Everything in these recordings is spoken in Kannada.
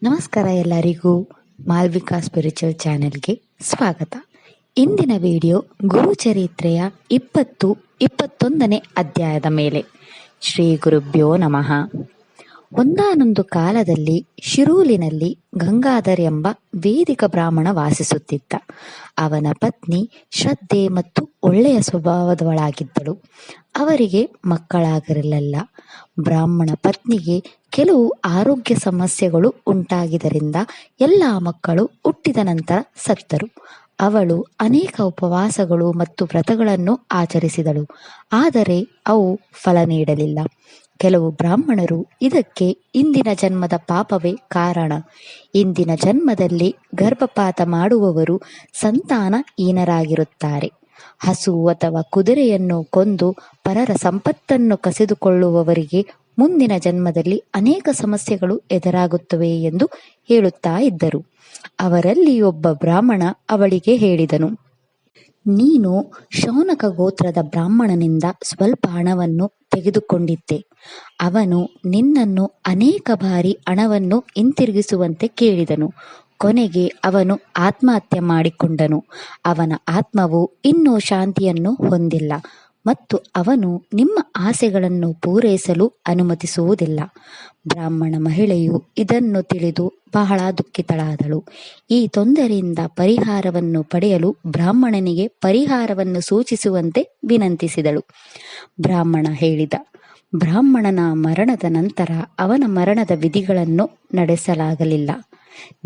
ನಮಸ್ಕಾರ ಎಲ್ಲರಿಗೂ. ಮಾಲ್ವಿಕಾ ಸ್ಪಿರಿಚುವಲ್ ಚಾನೆಲ್ಗೆ ಸ್ವಾಗತ. ಇಂದಿನ ವಿಡಿಯೋ ಗುರುಚರಿತ್ರೆಯ 21ನೇ ಅಧ್ಯಾಯದ ಮೇಲೆ. ಶ್ರೀ ಗುರುಭ್ಯೋ ನಮಃ. ಒಂದಾನೊಂದು ಕಾಲದಲ್ಲಿ ಶಿರೂಲಿನಲ್ಲಿ ಗಂಗಾಧರ್ ಎಂಬ ವೇದಿಕ ಬ್ರಾಹ್ಮಣ ವಾಸಿಸುತ್ತಿದ್ದ. ಅವನ ಪತ್ನಿ ಶ್ರದ್ಧೆ ಮತ್ತು ಒಳ್ಳೆಯ ಸ್ವಭಾವದವಳಾಗಿದ್ದಳು. ಅವರಿಗೆ ಮಕ್ಕಳಾಗಿರಲಿಲ್ಲ. ಬ್ರಾಹ್ಮಣ ಪತ್ನಿಗೆ ಕೆಲವು ಆರೋಗ್ಯ ಸಮಸ್ಯೆಗಳು ಉಂಟಾಗಿದ್ದರಿಂದ ಎಲ್ಲ ಮಕ್ಕಳು ಹುಟ್ಟಿದ ನಂತರ ಸತ್ತರು. ಅವಳು ಅನೇಕ ಉಪವಾಸಗಳು ಮತ್ತು ವ್ರತಗಳನ್ನು ಆಚರಿಸಿದಳು, ಆದರೆ ಅವು ಫಲ ನೀಡಲಿಲ್ಲ. ಕೆಲವು ಬ್ರಾಹ್ಮಣರು ಇದಕ್ಕೆ ಇಂದಿನ ಜನ್ಮದ ಪಾಪವೇ ಕಾರಣ, ಇಂದಿನ ಜನ್ಮದಲ್ಲಿ ಗರ್ಭಪಾತ ಮಾಡುವವರು ಸಂತಾನಹೀನರಾಗಿರುತ್ತಾರೆ, ಹಸು ಅಥವಾ ಕುದುರೆಯನ್ನು ಕೊಂದು ಪರರ ಸಂಪತ್ತನ್ನು ಕಸಿದುಕೊಳ್ಳುವವರಿಗೆ ಮುಂದಿನ ಜನ್ಮದಲ್ಲಿ ಅನೇಕ ಸಮಸ್ಯೆಗಳು ಎದುರಾಗುತ್ತವೆ ಎಂದು ಹೇಳುತ್ತಾ ಇದ್ದರು. ಅವರಲ್ಲಿ ಒಬ್ಬ ಬ್ರಾಹ್ಮಣ ಅವಳಿಗೆ ಹೇಳಿದನು, ನೀನು ಶೌನಕ ಗೋತ್ರದ ಬ್ರಾಹ್ಮಣನಿಂದ ಸ್ವಲ್ಪ ಹಣವನ್ನು ತೆಗೆದುಕೊಂಡಿದ್ದೆ. ಅವನು ನಿನ್ನನ್ನು ಅನೇಕ ಬಾರಿ ಹಣವನ್ನು ಹಿಂತಿರುಗಿಸುವಂತೆ ಕೇಳಿದನು. ಕೊನೆಗೆ ಅವನು ಆತ್ಮಹತ್ಯೆ ಮಾಡಿಕೊಂಡನು. ಅವನ ಆತ್ಮವು ಇನ್ನೂ ಶಾಂತಿಯನ್ನು ಹೊಂದಿಲ್ಲ ಮತ್ತು ಅವನು ನಿಮ್ಮ ಆಸೆಗಳನ್ನು ಪೂರೈಸಲು ಅನುಮತಿಸುವುದಿಲ್ಲ. ಬ್ರಾಹ್ಮಣ ಮಹಿಳೆಯು ಇದನ್ನು ತಿಳಿದು ಬಹಳ ದುಃಖಿತಳಾದಳು. ಈ ತೊಂದರೆಯಿಂದ ಪರಿಹಾರವನ್ನು ಪಡೆಯಲು ಬ್ರಾಹ್ಮಣನಿಗೆ ಪರಿಹಾರವನ್ನು ಸೂಚಿಸುವಂತೆ ವಿನಂತಿಸಿದಳು. ಬ್ರಾಹ್ಮಣ ಹೇಳಿದ. ಬ್ರಾಹ್ಮಣನ ಮರಣದ ನಂತರ ಅವನ ಮರಣದ ವಿಧಿಗಳನ್ನು ನಡೆಸಲಾಗಲಿಲ್ಲ.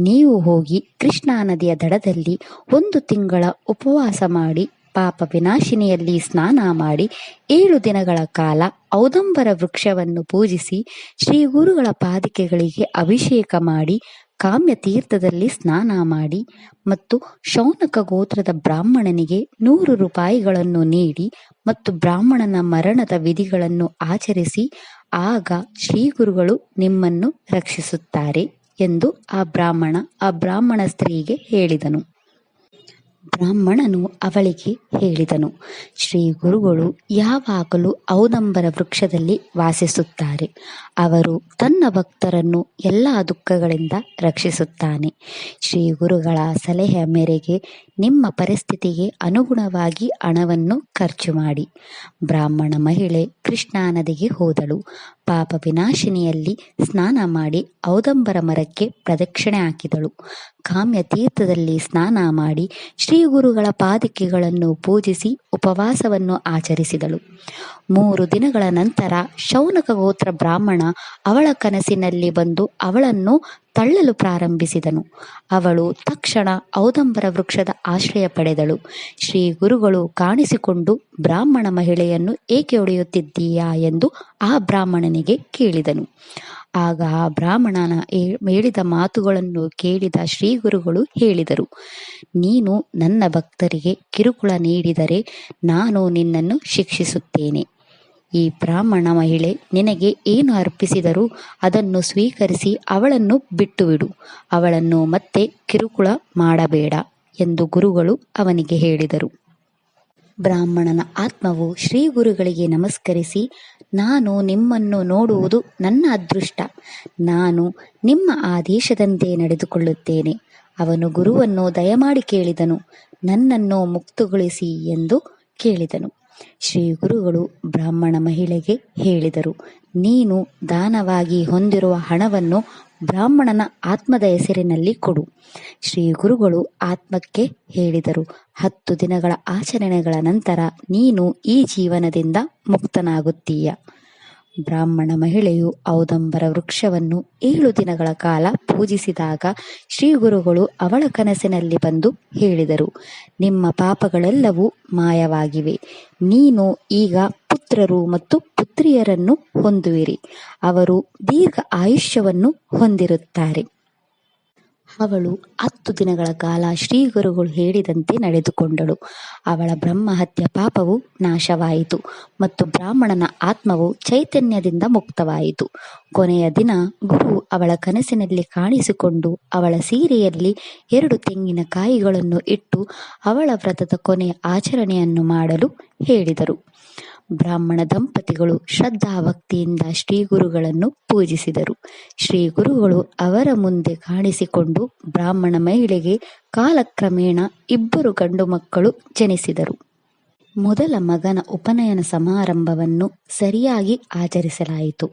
ನೀವು ಹೋಗಿ ಕೃಷ್ಣಾ ನದಿಯ ದಡದಲ್ಲಿ 1 ತಿಂಗಳ ಉಪವಾಸ ಮಾಡಿ, ಪಾಪ ವಿನಾಶಿನಿಯಲ್ಲಿ ಸ್ನಾನ ಮಾಡಿ, 7 ದಿನಗಳ ಕಾಲ ಔದಂಬರ ವೃಕ್ಷವನ್ನು ಪೂಜಿಸಿ, ಶ್ರೀ ಗುರುಗಳ ಪಾದಿಕೆಗಳಿಗೆ ಅಭಿಷೇಕ ಮಾಡಿ, ಕಾಮ್ಯ ತೀರ್ಥದಲ್ಲಿ ಸ್ನಾನ ಮಾಡಿ ಮತ್ತು ಶೌನಕ ಗೋತ್ರದ ಬ್ರಾಹ್ಮಣನಿಗೆ 100 ರೂಪಾಯಿಗಳನ್ನು ನೀಡಿ ಮತ್ತು ಬ್ರಾಹ್ಮಣನ ಮರಣದ ವಿಧಿಗಳನ್ನು ಆಚರಿಸಿ, ಆಗ ಶ್ರೀ ಗುರುಗಳು ನಿಮ್ಮನ್ನು ರಕ್ಷಿಸುತ್ತಾರೆ ಎಂದು ಆ ಬ್ರಾಹ್ಮಣ ಸ್ತ್ರೀಗೆ ಹೇಳಿದನು. ಬ್ರಾಹ್ಮಣನು ಅವಳಿಗೆ ಹೇಳಿದನು, ಶ್ರೀ ಗುರುಗಳು ಯಾವಾಗಲೂ ಔದಂಬರ ವೃಕ್ಷದಲ್ಲಿ ವಾಸಿಸುತ್ತಾರೆ. ಅವರು ತನ್ನ ಭಕ್ತರನ್ನು ಎಲ್ಲ ದುಃಖಗಳಿಂದ ರಕ್ಷಿಸುತ್ತಾನೆ. ಶ್ರೀ ಗುರುಗಳ ಸಲಹೆಯ ಮೇರೆಗೆ ನಿಮ್ಮ ಪರಿಸ್ಥಿತಿಗೆ ಅನುಗುಣವಾಗಿ ಹಣವನ್ನು ಖರ್ಚು ಮಾಡಿ. ಬ್ರಾಹ್ಮಣ ಮಹಿಳೆ ಕೃಷ್ಣಾ ನದಿಗೆ ಹೋದಳು. ಪಾಪ ವಿನಾಶಿನಿಯಲ್ಲಿ ಸ್ನಾನ ಮಾಡಿ ಔದಂಬರ ಮರಕ್ಕೆ ಪ್ರದಕ್ಷಿಣೆ ಹಾಕಿದಳು. ಕಾಮ್ಯ ತೀರ್ಥದಲ್ಲಿ ಸ್ನಾನ ಮಾಡಿ ಶ್ರೀ ಗುರುಗಳ ಪಾದಿಕೆಗಳನ್ನು ಪೂಜಿಸಿ ಉಪವಾಸವನ್ನು ಆಚರಿಸಿದಳು. 3 ದಿನಗಳ ನಂತರ ಶೌನಕ ಗೋತ್ರ ಬ್ರಾಹ್ಮಣ ಅವಳ ಕನಸಿನಲ್ಲಿ ಬಂದು ಅವಳನ್ನು ತಳ್ಳಲು ಪ್ರಾರಂಭಿಸಿದನು. ಅವಳು ತಕ್ಷಣ ಔದಂಬರ ವೃಕ್ಷದ ಆಶ್ರಯ ಪಡೆದಳು. ಶ್ರೀ ಗುರುಗಳು ಕಾಣಿಸಿಕೊಂಡು, ಬ್ರಾಹ್ಮಣ ಮಹಿಳೆಯನ್ನು ಏಕೆ ಹೊಡೆಯುತ್ತಿದ್ದೀಯಾ ಎಂದು ಆ ಬ್ರಾಹ್ಮಣನಿಗೆ ಕೇಳಿದನು. ಆಗ ಆ ಬ್ರಾಹ್ಮಣನ ಹೇಳಿದ ಮಾತುಗಳನ್ನು ಕೇಳಿದ ಶ್ರೀ ಗುರುಗಳು ಹೇಳಿದರು, ನೀನು ನನ್ನ ಭಕ್ತರಿಗೆ ಕಿರುಕುಳ ನೀಡಿದರೆ ನಾನು ನಿನ್ನನ್ನು ಶಿಕ್ಷಿಸುತ್ತೇನೆ. ಈ ಬ್ರಾಹ್ಮಣ ಮಹಿಳೆ ನಿನಗೆ ಏನು ಅರ್ಪಿಸಿದರೂ ಅದನ್ನು ಸ್ವೀಕರಿಸಿ ಅವಳನ್ನು ಬಿಟ್ಟುಬಿಡು. ಅವಳನ್ನು ಮತ್ತೆ ಕಿರುಕುಳ ಮಾಡಬೇಡ ಎಂದು ಗುರುಗಳು ಅವನಿಗೆ ಹೇಳಿದರು. ಬ್ರಾಹ್ಮಣನ ಆತ್ಮವು ಶ್ರೀ ಗುರುಗಳಿಗೆ ನಮಸ್ಕರಿಸಿ, ನಾನು ನಿಮ್ಮನ್ನು ನೋಡುವುದು ನನ್ನ ಅದೃಷ್ಟ. ನಾನು ನಿಮ್ಮ ಆದೇಶದಂತೆ ನಡೆದುಕೊಳ್ಳುತ್ತೇನೆ. ಅವನು ಗುರುವನ್ನು ದಯಮಾಡಿ ಕೇಳಿದನು, ನನ್ನನ್ನು ಮುಕ್ತಗೊಳಿಸಿ ಎಂದು ಕೇಳಿದನು. ಶ್ರೀ ಗುರುಗಳು ಬ್ರಾಹ್ಮಣ ಮಹಿಳೆಗೆ ಹೇಳಿದರು, ನೀನು ದಾನವಾಗಿ ಹೊಂದಿರುವ ಹಣವನ್ನು ಬ್ರಾಹ್ಮಣನ ಆತ್ಮದ ಹೆಸರಿನಲ್ಲಿ ಕೊಡು. ಶ್ರೀ ಗುರುಗಳು ಆತ್ಮಕ್ಕೆ ಹೇಳಿದರು, 10 ದಿನಗಳ ಆಚರಣೆಗಳ ನಂತರ ನೀನು ಈ ಜೀವನದಿಂದ ಮುಕ್ತನಾಗುತ್ತೀಯ. ಬ್ರಾಹ್ಮಣ ಮಹಿಳೆಯು ಔದಂಬರ ವೃಕ್ಷವನ್ನು 7 ದಿನಗಳ ಕಾಲ ಪೂಜಿಸಿದಾಗ ಶ್ರೀ ಗುರುಗಳು ಅವಳ ಕನಸಿನಲ್ಲಿ ಬಂದು ಹೇಳಿದರು, ನಿಮ್ಮ ಪಾಪಗಳೆಲ್ಲವೂ ಮಾಯವಾಗಿವೆ. ನೀನು ಈಗ ಪುತ್ರರು ಮತ್ತು ಪುತ್ರಿಯರನ್ನು ಹೊಂದುವಿರಿ. ಅವರು ದೀರ್ಘ ಆಯುಷ್ಯವನ್ನು ಹೊಂದಿರುತ್ತಾರೆ. ಅವಳು 10 ದಿನಗಳ ಕಾಲ ಶ್ರೀ ಗುರುಗಳು ಹೇಳಿದಂತೆ ನಡೆದುಕೊಂಡಳು. ಅವಳ ಬ್ರಹ್ಮಹತ್ಯ ಪಾಪವು ನಾಶವಾಯಿತು ಮತ್ತು ಬ್ರಾಹ್ಮಣನ ಆತ್ಮವು ಚೈತನ್ಯದಿಂದ ಮುಕ್ತವಾಯಿತು. ಕೊನೆಯ ದಿನ ಗುರು ಅವಳ ಕನಸಿನಲ್ಲಿ ಕಾಣಿಸಿಕೊಂಡು ಅವಳ ಸೀರೆಯಲ್ಲಿ 2 ತೆಂಗಿನಕಾಯಿಗಳನ್ನು ಇಟ್ಟು ಅವಳ ವ್ರತದ ಕೊನೆಯ ಆಚರಣೆಯನ್ನು ಮಾಡಲು ಹೇಳಿದರು. ಬ್ರಾಹ್ಮಣ ದಂಪತಿಗಳು ಶ್ರದ್ಧಾಭಕ್ತಿಯಿಂದ ಶ್ರೀಗುರುಗಳನ್ನು ಪೂಜಿಸಿದರು. ಶ್ರೀಗುರುಗಳು ಅವರ ಮುಂದೆ ಕಾಣಿಸಿಕೊಂಡು ಬ್ರಾಹ್ಮಣ ಮಹಿಳೆಗೆ ಕಾಲಕ್ರಮೇಣ 2 ಗಂಡು ಮಕ್ಕಳು ಜನಿಸಿದರು. ಮೊದಲ ಮಗನ ಉಪನಯನ ಸಮಾರಂಭವನ್ನು ಸರಿಯಾಗಿ ಆಚರಿಸಲಾಯಿತು.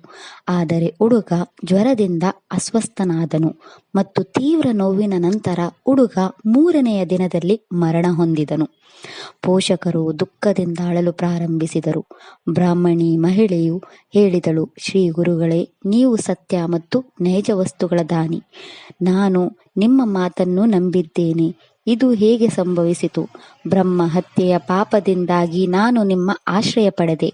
ಆದರೆ ಹುಡುಗ ಜ್ವರದಿಂದ ಅಸ್ವಸ್ಥನಾದನು ಮತ್ತು ತೀವ್ರ ನೋವಿನ ನಂತರ ಹುಡುಗ 3ನೆಯ ದಿನದಲ್ಲಿ ಮರಣ ಹೊಂದಿದನು. ಪೋಷಕರು ದುಃಖದಿಂದ ಅಳಲು ಪ್ರಾರಂಭಿಸಿದರು. ಬ್ರಾಹ್ಮಣಿ ಮಹಿಳೆಯು ಹೇಳಿದಳು, ಶ್ರೀ ಗುರುಗಳೇ, ನೀವು ಸತ್ಯ ಮತ್ತು ನೈಜ ವಸ್ತುಗಳ ದಾನಿ. ನಾನು ನಿಮ್ಮ ಮಾತನ್ನು ನಂಬಿದ್ದೇನೆ. ಇದು ಹೇಗೆ ಸಂಭವಿಸಿತು? ಬ್ರಹ್ಮ ಹತ್ಯೆಯ ಪಾಪದಿಂದಾಗಿ ನಾನು ನಿಮ್ಮ ಆಶ್ರಯ ಪಡೆದೆ.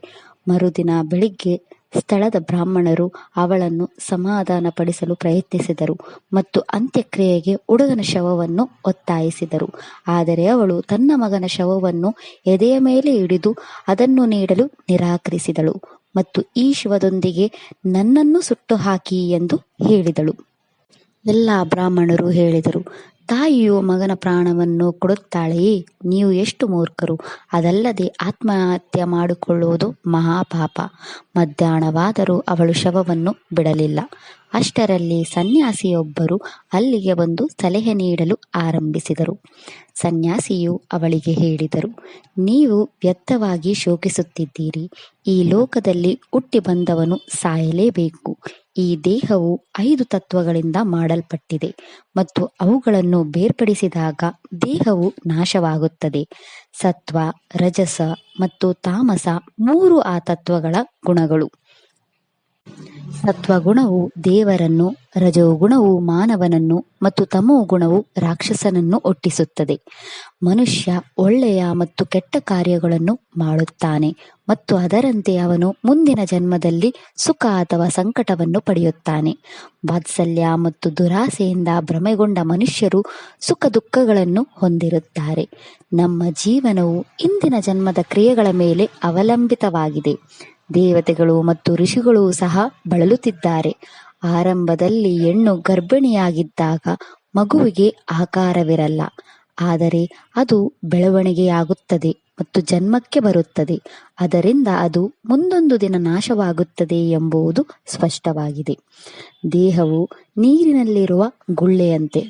ಮರುದಿನ ಬೆಳಿಗ್ಗೆ ಸ್ಥಳದ ಬ್ರಾಹ್ಮಣರು ಅವಳನ್ನು ಸಮಾಧಾನಪಡಿಸಲು ಪ್ರಯತ್ನಿಸಿದರು ಮತ್ತು ಅಂತ್ಯಕ್ರಿಯೆಗೆ ಹುಡುಗನ ಶವವನ್ನು ಒತ್ತಾಯಿಸಿದರು. ಆದರೆ ಅವಳು ತನ್ನ ಮಗನ ಶವವನ್ನು ಎದೆಯ ಮೇಲೆ ಹಿಡಿದು ಅದನ್ನು ನೀಡಲು ನಿರಾಕರಿಸಿದಳು ಮತ್ತು ಈ ಶವದೊಂದಿಗೆ ನನ್ನನ್ನು ಸುಟ್ಟು ಹಾಕಿ ಎಂದು ಹೇಳಿದಳು. ಎಲ್ಲ ಬ್ರಾಹ್ಮಣರು ಹೇಳಿದರು, ತಾಯಿಯು ಮಗನ ಪ್ರಾಣವನ್ನು ಕೊಡುತ್ತಾಳೆಯೇ? ನೀವು ಎಷ್ಟು ಮೂರ್ಖರು! ಅದಲ್ಲದೆ ಆತ್ಮಹತ್ಯೆ ಮಾಡಿಕೊಳ್ಳುವುದು ಮಹಾಪಾಪ. ಮಧ್ಯಾಹ್ನವಾದರೂ ಅವಳು ಶವವನ್ನು ಬಿಡಲಿಲ್ಲ. ಅಷ್ಟರಲ್ಲಿ ಸನ್ಯಾಸಿಯೊಬ್ಬರು ಅಲ್ಲಿಗೆ ಬಂದು ಸಲಹೆ ನೀಡಲು ಆರಂಭಿಸಿದರು. ಸನ್ಯಾಸಿಯು ಅವಳಿಗೆ ಹೇಳಿದರು, ನೀವು ವ್ಯರ್ಥವಾಗಿ ಶೋಕಿಸುತ್ತಿದ್ದೀರಿ. ಈ ಲೋಕದಲ್ಲಿ ಹುಟ್ಟಿ ಬಂದವನು ಸಾಯಲೇಬೇಕು. ಈ ದೇಹವು 5 ತತ್ವಗಳಿಂದ ಮಾಡಲ್ಪಟ್ಟಿದೆ ಮತ್ತು ಅವುಗಳನ್ನು ಬೇರ್ಪಡಿಸಿದಾಗ ದೇಹವು ನಾಶವಾಗುತ್ತದೆ. ಸತ್ವ, ರಜಸ ಮತ್ತು ತಾಮಸ 3 ಆ ತತ್ವಗಳ ಗುಣಗಳು. ಸತ್ವಗುಣವು ದೇವರನ್ನು, ರಜೋಗುಣವು ಮಾನವನನ್ನು ಮತ್ತು ತಮೋಗುಣವು ರಾಕ್ಷಸನನ್ನು ಹುಟ್ಟಿಸುತ್ತದೆ. ಮನುಷ್ಯ ಒಳ್ಳೆಯ ಮತ್ತು ಕೆಟ್ಟ ಕಾರ್ಯಗಳನ್ನು ಮಾಡುತ್ತಾನೆ ಮತ್ತು ಅದರಂತೆ ಅವನು ಮುಂದಿನ ಜನ್ಮದಲ್ಲಿ ಸುಖ ಅಥವಾ ಸಂಕಟವನ್ನು ಪಡೆಯುತ್ತಾನೆ. ವಾತ್ಸಲ್ಯ ಮತ್ತು ದುರಾಸೆಯಿಂದ ಭ್ರಮೆಗೊಂಡ ಮನುಷ್ಯರು ಸುಖ ದುಃಖಗಳನ್ನು ಹೊಂದಿರುತ್ತಾರೆ. ನಮ್ಮ ಜೀವನವು ಇಂದಿನ ಜನ್ಮದ ಕ್ರಿಯೆಗಳ ಮೇಲೆ ಅವಲಂಬಿತವಾಗಿದೆ. ದೇವತೆಗಳು ಮತ್ತು ಋಷಿಗಳು ಸಹ ಬಳಲುತ್ತಿದ್ದಾರೆ. ಆರಂಭದಲ್ಲಿ ಹೆಣ್ಣು ಗರ್ಭಿಣಿಯಾಗಿದ್ದಾಗ ಮಗುವಿಗೆ ಆಕಾರವಿರಲ್ಲ, ಆದರೆ ಅದು ಬೆಳವಣಿಗೆಯಾಗುತ್ತದೆ ಮತ್ತು ಜನ್ಮಕ್ಕೆ ಬರುತ್ತದೆ. ಅದರಿಂದ ಅದು ಮುಂದೊಂದು ದಿನ ನಾಶವಾಗುತ್ತದೆ ಎಂಬುದು ಸ್ಪಷ್ಟವಾಗಿದೆ. ದೇಹವು ನೀರಿನಲ್ಲಿರುವ ಗುಳ್ಳೆಯಂತೆ.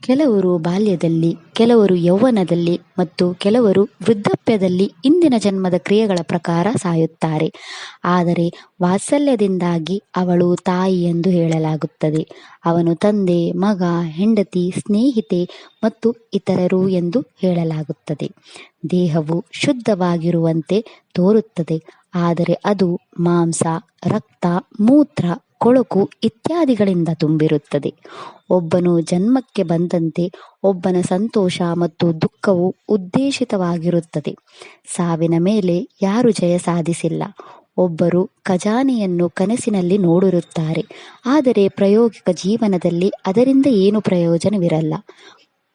ಕೆಲವರು ಬಾಲ್ಯದಲ್ಲಿ, ಕೆಲವರು ಯೌವನದಲ್ಲಿ ಮತ್ತು ಕೆಲವರು ವೃದ್ಧಾಪ್ಯದಲ್ಲಿ ಇಂದಿನ ಜನ್ಮದ ಕ್ರಿಯೆಗಳ ಪ್ರಕಾರ ಸಾಯುತ್ತಾರೆ. ಆದರೆ ವಾತ್ಸಲ್ಯದಿಂದಾಗಿ ಅವಳು ತಾಯಿ ಎಂದು ಹೇಳಲಾಗುತ್ತದೆ. ಅವನು ತಂದೆ, ಮಗ, ಹೆಂಡತಿ, ಸ್ನೇಹಿತೆ ಮತ್ತು ಇತರರು ಎಂದು ಹೇಳಲಾಗುತ್ತದೆ. ದೇಹವು ಶುದ್ಧವಾಗಿರುವಂತೆ ತೋರುತ್ತದೆ, ಆದರೆ ಅದು ಮಾಂಸ, ರಕ್ತ, ಮೂತ್ರ, ಕೊಳಕು ಇತ್ಯಾದಿಗಳಿಂದ ತುಂಬಿರುತ್ತದೆ. ಒಬ್ಬನು ಜನ್ಮಕ್ಕೆ ಬಂದಂತೆ ಒಬ್ಬನ ಸಂತೋಷ ಮತ್ತು ದುಃಖವು ಉದ್ದೇಶಿತವಾಗಿರುತ್ತದೆ. ಸಾವಿನ ಮೇಲೆ ಯಾರೂ ಜಯ ಸಾಧಿಸಿಲ್ಲ. ಒಬ್ಬರು ಖಜಾನೆಯನ್ನು ಕನಸಿನಲ್ಲಿ ನೋಡಿರುತ್ತಾರೆ, ಆದರೆ ಪ್ರಾಯೋಗಿಕ ಜೀವನದಲ್ಲಿ ಅದರಿಂದ ಏನು ಪ್ರಯೋಜನವಿರಲ್ಲ.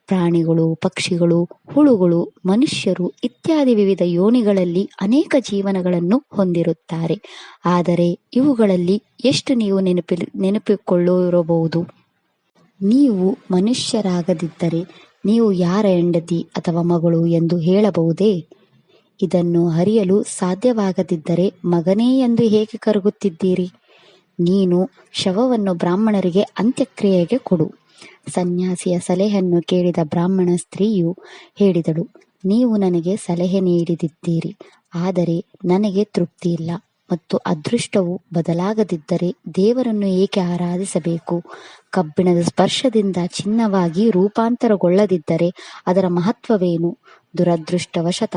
ಪ್ರಾಣಿಗಳು, ಪಕ್ಷಿಗಳು, ಹುಳುಗಳು, ಮನುಷ್ಯರು ಇತ್ಯಾದಿ ವಿವಿಧ ಯೋನಿಗಳಲ್ಲಿ ಅನೇಕ ಜೀವನಗಳನ್ನು ಹೊಂದಿರುತ್ತಾರೆ. ಆದರೆ ಇವುಗಳಲ್ಲಿ ಎಷ್ಟು ನೀವು ನೆನಪಿಕೊಳ್ಳಿರಬಹುದು? ನೀವು ಮನುಷ್ಯರಾಗದಿದ್ದರೆ ನೀವು ಯಾರ ಹೆಂಡತಿ ಅಥವಾ ಮಗಳು ಎಂದು ಹೇಳಬಹುದೇ? ಇದನ್ನು ಅರಿಯಲು ಸಾಧ್ಯವಾಗದಿದ್ದರೆ ಮಗನೇ ಎಂದು ಹೇಗೆ ಕರಗುತ್ತಿದ್ದೀರಿ? ನೀನು ಶವವನ್ನು ಬ್ರಾಹ್ಮಣರಿಗೆ ಅಂತ್ಯಕ್ರಿಯೆಗೆ ಕೊಡು. ಸನ್ಯಾಸಿಯ ಸಲಹೆಯನ್ನು ಕೇಳಿದ ಬ್ರಾಹ್ಮಣ ಸ್ತ್ರೀಯು ಹೇಳಿದಳು, ನೀವು ನನಗೆ ಸಲಹೆ ನೀಡಿದ್ದೀರಿ, ಆದರೆ ನನಗೆ ತೃಪ್ತಿಯಿಲ್ಲ ಮತ್ತು ಅದೃಷ್ಟವು ಬದಲಾಗದಿದ್ದರೆ ದೇವರನ್ನು ಏಕೆ ಆರಾಧಿಸಬೇಕು? ಕಬ್ಬಿಣದ ಸ್ಪರ್ಶದಿಂದ ಚಿನ್ನವಾಗಿ ರೂಪಾಂತರಗೊಳ್ಳದಿದ್ದರೆ ಅದರ ಮಹತ್ವವೇನು? ದುರದೃಷ್ಟವಶತ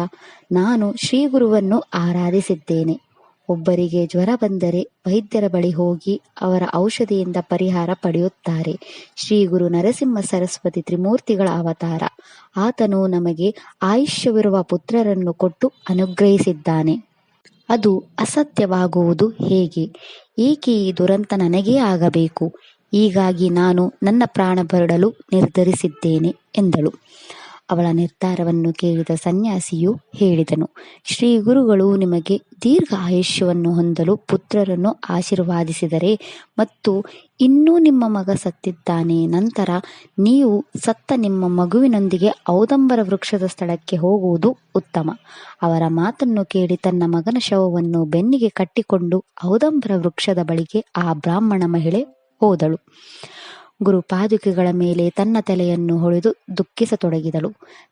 ನಾನು ಶ್ರೀಗುರುವನ್ನು ಆರಾಧಿಸಿದ್ದೇನೆ. ಒಬ್ಬರಿಗೆ ಜ್ವರ ಬಂದರೆ ವೈದ್ಯರ ಬಳಿ ಹೋಗಿ ಅವರ ಔಷಧಿಯಿಂದ ಪರಿಹಾರ ಪಡೆಯುತ್ತಾರೆ. ಶ್ರೀ ಗುರು ನರಸಿಂಹ ಸರಸ್ವತಿ ತ್ರಿಮೂರ್ತಿಗಳ ಅವತಾರ. ಆತನು ನಮಗೆ ಆಯುಷ್ಯವಿರುವ ಪುತ್ರರನ್ನು ಕೊಟ್ಟು ಅನುಗ್ರಹಿಸಿದ್ದಾನೆ. ಅದು ಅಸತ್ಯವಾಗುವುದು ಹೇಗೆ? ಏಕೆ ಈ ದುರಂತ ನನಗೇ ಆಗಬೇಕು? ಹೀಗಾಗಿ ನಾನು ನನ್ನ ಪ್ರಾಣ ಬಿಡಲು ನಿರ್ಧರಿಸಿದ್ದೇನೆ ಎಂದಳು. ಅವಳ ನಿರ್ಧಾರವನ್ನು ಕೇಳಿದ ಸನ್ಯಾಸಿಯು ಹೇಳಿದನು, ಶ್ರೀ ಗುರುಗಳು ನಿಮಗೆ ದೀರ್ಘ ಆಯುಷ್ಯವನ್ನು ಹೊಂದಲು ಪುತ್ರರನ್ನು ಆಶೀರ್ವಾದಿಸಿದರೆ ಮತ್ತು ಇನ್ನೂ ನಿಮ್ಮ ಮಗ ಸತ್ತಿದ್ದಾನೆ, ನಂತರ ನೀವು ಸತ್ತ ನಿಮ್ಮ ಮಗುವಿನೊಂದಿಗೆ ಔದಂಬರ ವೃಕ್ಷದ ಸ್ಥಳಕ್ಕೆ ಹೋಗುವುದು ಉತ್ತಮ. ಅವರ ಮಾತನ್ನು ಕೇಳಿ ತನ್ನ ಮಗನ ಶವವನ್ನು ಬೆನ್ನಿಗೆ ಕಟ್ಟಿಕೊಂಡು ಔದಂಬರ ವೃಕ್ಷದ ಬಳಿಗೆ ಆ ಬ್ರಾಹ್ಮಣ ಮಹಿಳೆ ಹೋದಳು. ಗುರುಪಾದುಕೆಗಳ ಮೇಲೆ ತನ್ನ ತಲೆಯನ್ನು ಹೊಳೆದು ದುಃಖಿಸತೊಡಗಿದಳು.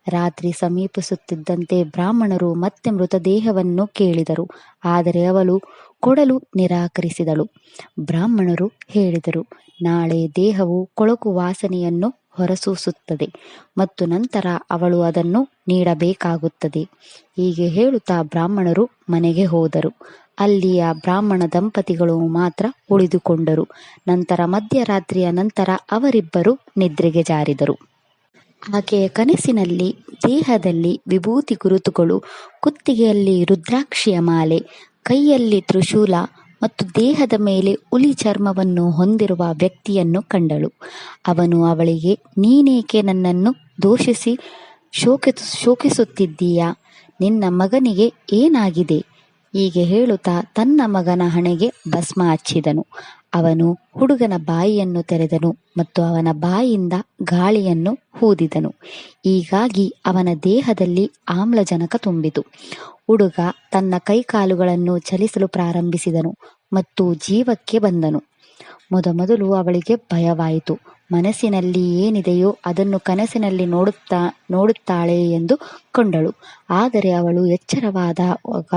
ರಾತ್ರಿ ಸಮೀಪಿಸುತ್ತಿದ್ದಂತೆ ಬ್ರಾಹ್ಮಣರು ಮತ್ತೆ ಮೃತದೇಹವನ್ನು ಕೇಳಿದರು, ಆದರೆ ಅವಳು ಕೊಡಲು ನಿರಾಕರಿಸಿದಳು. ಬ್ರಾಹ್ಮಣರು ಹೇಳಿದರು, ನಾಳೆ ದೇಹವು ಕೊಳಕು ವಾಸನೆಯನ್ನು ಹೊರಸೂಸುತ್ತದೆ ಮತ್ತು ನಂತರ ಅವಳು ಅದನ್ನು ನೀಡಬೇಕಾಗುತ್ತದೆ. ಹೀಗೆ ಹೇಳುತ್ತಾ ಬ್ರಾಹ್ಮಣರು ಮನೆಗೆ ಹೋದರು. ಅಲ್ಲಿಯ ಬ್ರಾಹ್ಮಣ ದಂಪತಿಗಳು ಮಾತ್ರ ಉಳಿದುಕೊಂಡರು. ನಂತರ ಮಧ್ಯರಾತ್ರಿಯ ನಂತರ ಅವರಿಬ್ಬರು ನಿದ್ರೆಗೆ ಜಾರಿದರು. ಆಕೆಯ ಕನಸಿನಲ್ಲಿ ದೇಹದಲ್ಲಿ ವಿಭೂತಿ ಗುರುತುಗಳು, ಕುತ್ತಿಗೆಯಲ್ಲಿ ರುದ್ರಾಕ್ಷಿಯ ಮಾಲೆ, ಕೈಯಲ್ಲಿ ತ್ರಿಶೂಲ ಮತ್ತು ದೇಹದ ಮೇಲೆ ಹುಲಿ ಚರ್ಮವನ್ನು ಹೊಂದಿರುವ ವ್ಯಕ್ತಿಯನ್ನು ಕಂಡಳು. ಅವನು ಅವಳಿಗೆ, ನೀನೇಕೆ ನನ್ನನ್ನು ದೂಷಿಸಿ ಶೋಕಿಸುತ್ತಿದ್ದೀಯಾ? ನಿನ್ನ ಮಗನಿಗೆ ಏನಾಗಿದೆ? ಹೀಗೆ ಹೇಳುತ್ತಾ ತನ್ನ ಮಗನ ಹಣೆಗೆ ಭಸ್ಮ ಹಚ್ಚಿದನು. ಅವನು ಹುಡುಗನ ಬಾಯಿಯನ್ನು ತೆರೆದನು ಮತ್ತು ಅವನ ಬಾಯಿಯಿಂದ ಗಾಳಿಯನ್ನು ಊದಿದನು. ಹೀಗಾಗಿ ಅವನ ದೇಹದಲ್ಲಿ ಆಮ್ಲಜನಕ ತುಂಬಿತು. ಹುಡುಗ ತನ್ನ ಕೈಕಾಲುಗಳನ್ನು ಚಲಿಸಲು ಪ್ರಾರಂಭಿಸಿದನು ಮತ್ತು ಜೀವಕ್ಕೆ ಬಂದನು. ಮೊದಮೊದಲು ಅವಳಿಗೆ ಭಯವಾಯಿತು. ಮನಸ್ಸಿನಲ್ಲಿ ಏನಿದೆಯೋ ಅದನ್ನು ಕನಸಿನಲ್ಲಿ ನೋಡುತ್ತಾಳೆ ಎಂದು ಕೊಂಡಳು. ಆದರೆ ಅವಳು ಎಚ್ಚರವಾದಾಗ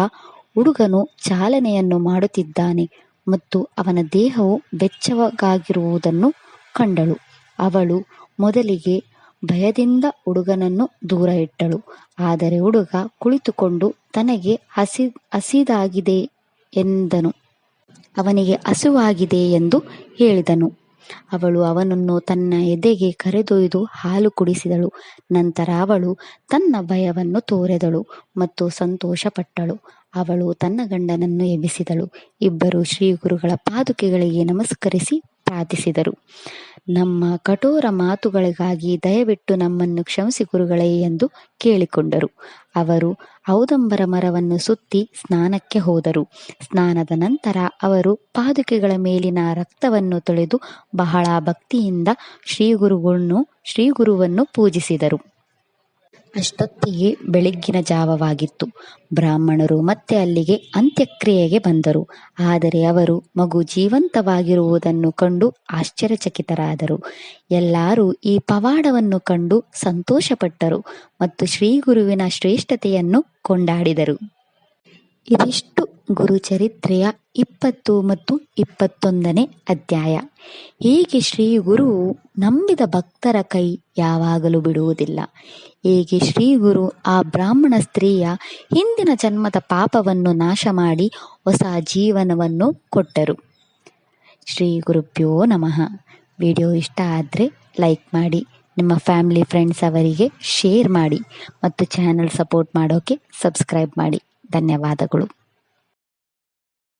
ಹುಡುಗನು ಚಾಲನೆಯನ್ನು ಮಾಡುತ್ತಿದ್ದಾನೆ ಮತ್ತು ಅವನ ದೇಹವು ಬೆಚ್ಚಗಾಗಿರುವುದನ್ನು ಕಂಡಳು. ಅವಳು ಮೊದಲಿಗೆ ಭಯದಿಂದ ಹುಡುಗನನ್ನು ದೂರ ಇಟ್ಟಳು. ಆದರೆ ಹುಡುಗ ಕುಳಿತುಕೊಂಡು ತನಗೆ ಹಸಿದಾಗಿದೆ ಎಂದನು. ಅವನಿಗೆ ಹಸುವಾಗಿದೆ ಎಂದು ಹೇಳಿದನು. ಅವಳು ಅವನನ್ನು ತನ್ನ ಎದೆಗೆ ಕರೆದೊಯ್ದು ಹಾಲು ಕುಡಿಸಿದಳು. ನಂತರ ಅವಳು ತನ್ನ ಭಯವನ್ನು ತೊರೆದಳು ಮತ್ತು ಸಂತೋಷಪಟ್ಟಳು. ಅವಳು ತನ್ನ ಗಂಡನನ್ನು ಎಬ್ಬಿಸಿದಳು. ಇಬ್ಬರು ಶ್ರೀ ಗುರುಗಳ ಪಾದುಕೆಗಳಿಗೆ ನಮಸ್ಕರಿಸಿ ಪ್ರಾರ್ಥಿಸಿದರು. ನಮ್ಮ ಕಠೋರ ಮಾತುಗಳಿಗಾಗಿ ದಯವಿಟ್ಟು ನಮ್ಮನ್ನು ಕ್ಷಮಿಸಿ ಗುರುಗಳೇ ಎಂದು ಕೇಳಿಕೊಂಡರು. ಅವರು ಔದಂಬರ ಮರವನ್ನು ಸುತ್ತಿ ಸ್ನಾನಕ್ಕೆ ಹೋದರು. ಸ್ನಾನದ ನಂತರ ಅವರು ಪಾದುಕೆಗಳ ಮೇಲಿನ ರಕ್ತವನ್ನು ತೊಳೆದು ಬಹಳ ಭಕ್ತಿಯಿಂದ ಶ್ರೀಗುರುವನ್ನು ಪೂಜಿಸಿದರು. ಅಷ್ಟೊತ್ತಿಗೆ ಬೆಳಗ್ಗಿನ ಜಾವವಾಗಿತ್ತು. ಬ್ರಾಹ್ಮಣರು ಮತ್ತೆ ಅಲ್ಲಿಗೆ ಅಂತ್ಯಕ್ರಿಯೆಗೆ ಬಂದರು. ಆದರೆ ಅವರು ಮಗು ಜೀವಂತವಾಗಿರುವುದನ್ನು ಕಂಡು ಆಶ್ಚರ್ಯಚಕಿತರಾದರು. ಎಲ್ಲರೂ ಈ ಪವಾಡವನ್ನು ಕಂಡು ಸಂತೋಷಪಟ್ಟರು ಮತ್ತು ಶ್ರೀಗುರುವಿನ ಶ್ರೇಷ್ಠತೆಯನ್ನು ಕೊಂಡಾಡಿದರು. ಇದಿಷ್ಟು ಗುರುಚರಿತ್ರೆಯ 20 ಮತ್ತು 21ನೇ ಅಧ್ಯಾಯ. ಹೇಗೆ ಶ್ರೀ ಗುರುವು ನಂಬಿದ ಭಕ್ತರ ಕೈ ಯಾವಾಗಲೂ ಬಿಡುವುದಿಲ್ಲ, ಹೇಗೆ ಶ್ರೀ ಗುರು ಆ ಬ್ರಾಹ್ಮಣ ಸ್ತ್ರೀಯ ಹಿಂದಿನ ಜನ್ಮದ ಪಾಪವನ್ನು ನಾಶ ಮಾಡಿ ಹೊಸ ಜೀವನವನ್ನು ಕೊಟ್ಟರು. ಶ್ರೀ ಗುರುಭ್ಯೋ ನಮಃ. ವಿಡಿಯೋ ಇಷ್ಟ ಆದರೆ ಲೈಕ್ ಮಾಡಿ, ನಿಮ್ಮ ಫ್ಯಾಮಿಲಿ ಫ್ರೆಂಡ್ಸ್ ಅವರಿಗೆ ಶೇರ್ ಮಾಡಿ ಮತ್ತು ಚಾನಲ್ ಸಪೋರ್ಟ್ ಮಾಡೋಕ್ಕೆ ಸಬ್ಸ್ಕ್ರೈಬ್ ಮಾಡಿ. ಧನ್ಯವಾದಗಳು.